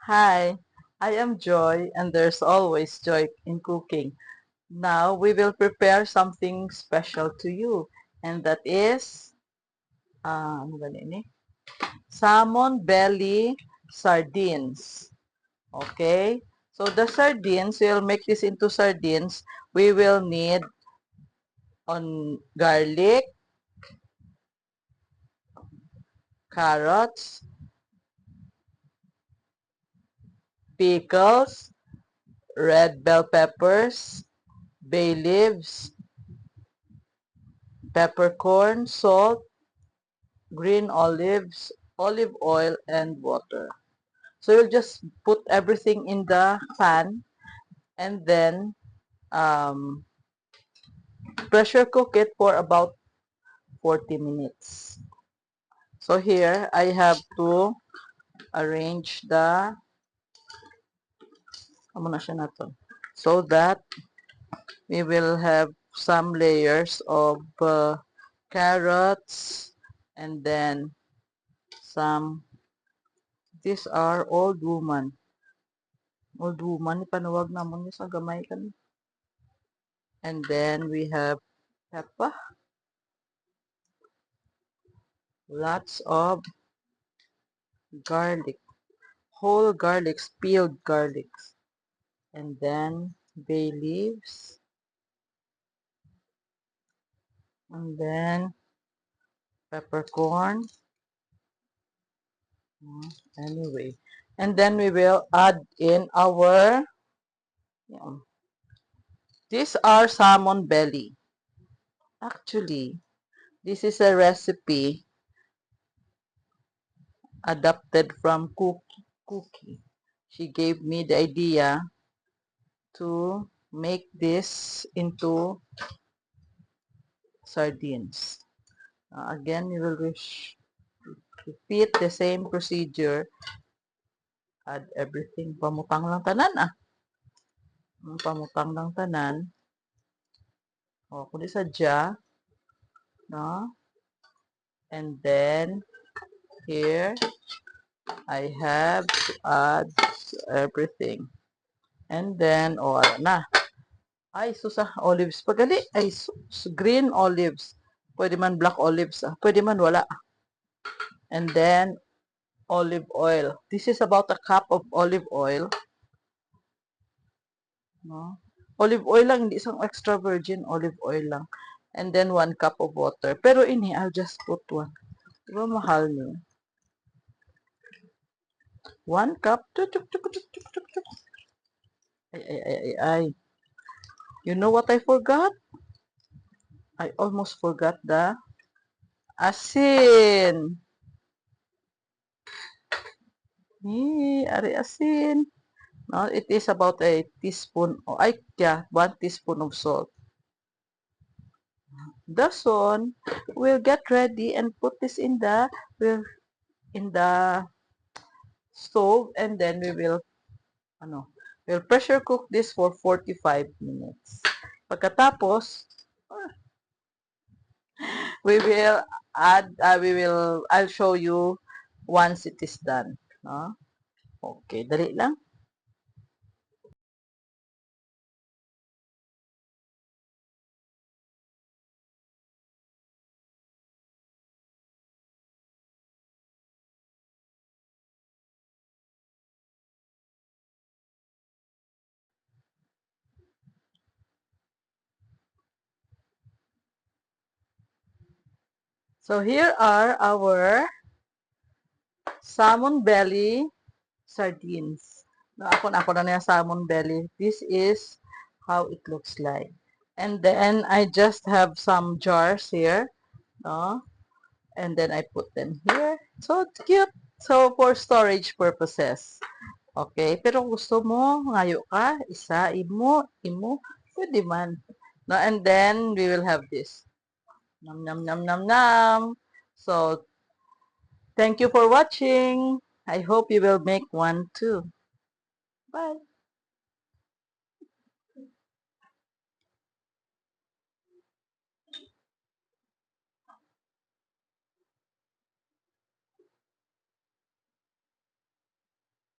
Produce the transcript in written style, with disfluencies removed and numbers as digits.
Hi, I am Joy, and there's always joy in cooking. Now we will prepare something special to you, and that is ano ba ini? Salmon belly sardines. Okay? So the sardines, we'll make this into sardines. We will need on garlic, carrots, pickles, red bell peppers, bay leaves, peppercorn, salt, green olives, olive oil, and water. So you'll just put everything in the pan and then um, pressure cook it for about 40 minutes. So here I have to arrange the amo na siya na to, so that we will have some layers of carrots and then some. These are old woman ipanawag namon ni sa gamay kan. And then we have pepper, lots of garlic, whole garlics, peeled garlics, and then bay leaves, and then peppercorn. Anyway, and then we will add in our, yeah, these are salmon belly. Actually, this is a recipe adapted from Cookie. She gave me the idea to make this into sardines. Again, you will repeat the same procedure. Add everything. Pamutang lang tanan ah. Pamutang lang tanan. O, kundi sadya. No? And then, here, I have to add everything. And then, o, ano na. Ay, susa, olives. Pagali, ay, green olives. Pwede man black olives. Ah. Pwede man wala. And then, olive oil. This is about a cup of olive oil. No? Olive oil lang, hindi isang extra virgin olive oil lang. And then 1 cup of water. Pero ini, I'll just put 1. Diba mahal niyo? 1 cup. Tuk, tuk, tuk, tuk, tuk, tuk, tuk. Ay, ay, ay, ay, ay. You know what I forgot? I almost forgot the asin. Ari asin. No, it is about a teaspoon. Oh, ay, yeah, 1 teaspoon of salt. The son will get ready and put this in the stove, and then we'll pressure cook this for 45 minutes. Pagkatapos, I'll show you once it is done. No? Okay, dali lang. So here are our salmon belly sardines. No, ako na yung salmon belly. This is how it looks like. And then I just have some jars here. No? And then I put them here. So cute. So for storage purposes. Okay? Pero kung gusto mo, ngayo ka, isa, imo, pwede man. No? And then we will have this. Nam, nam, nam, nam, nam. So, thank you for watching. I hope you will make one too. Bye.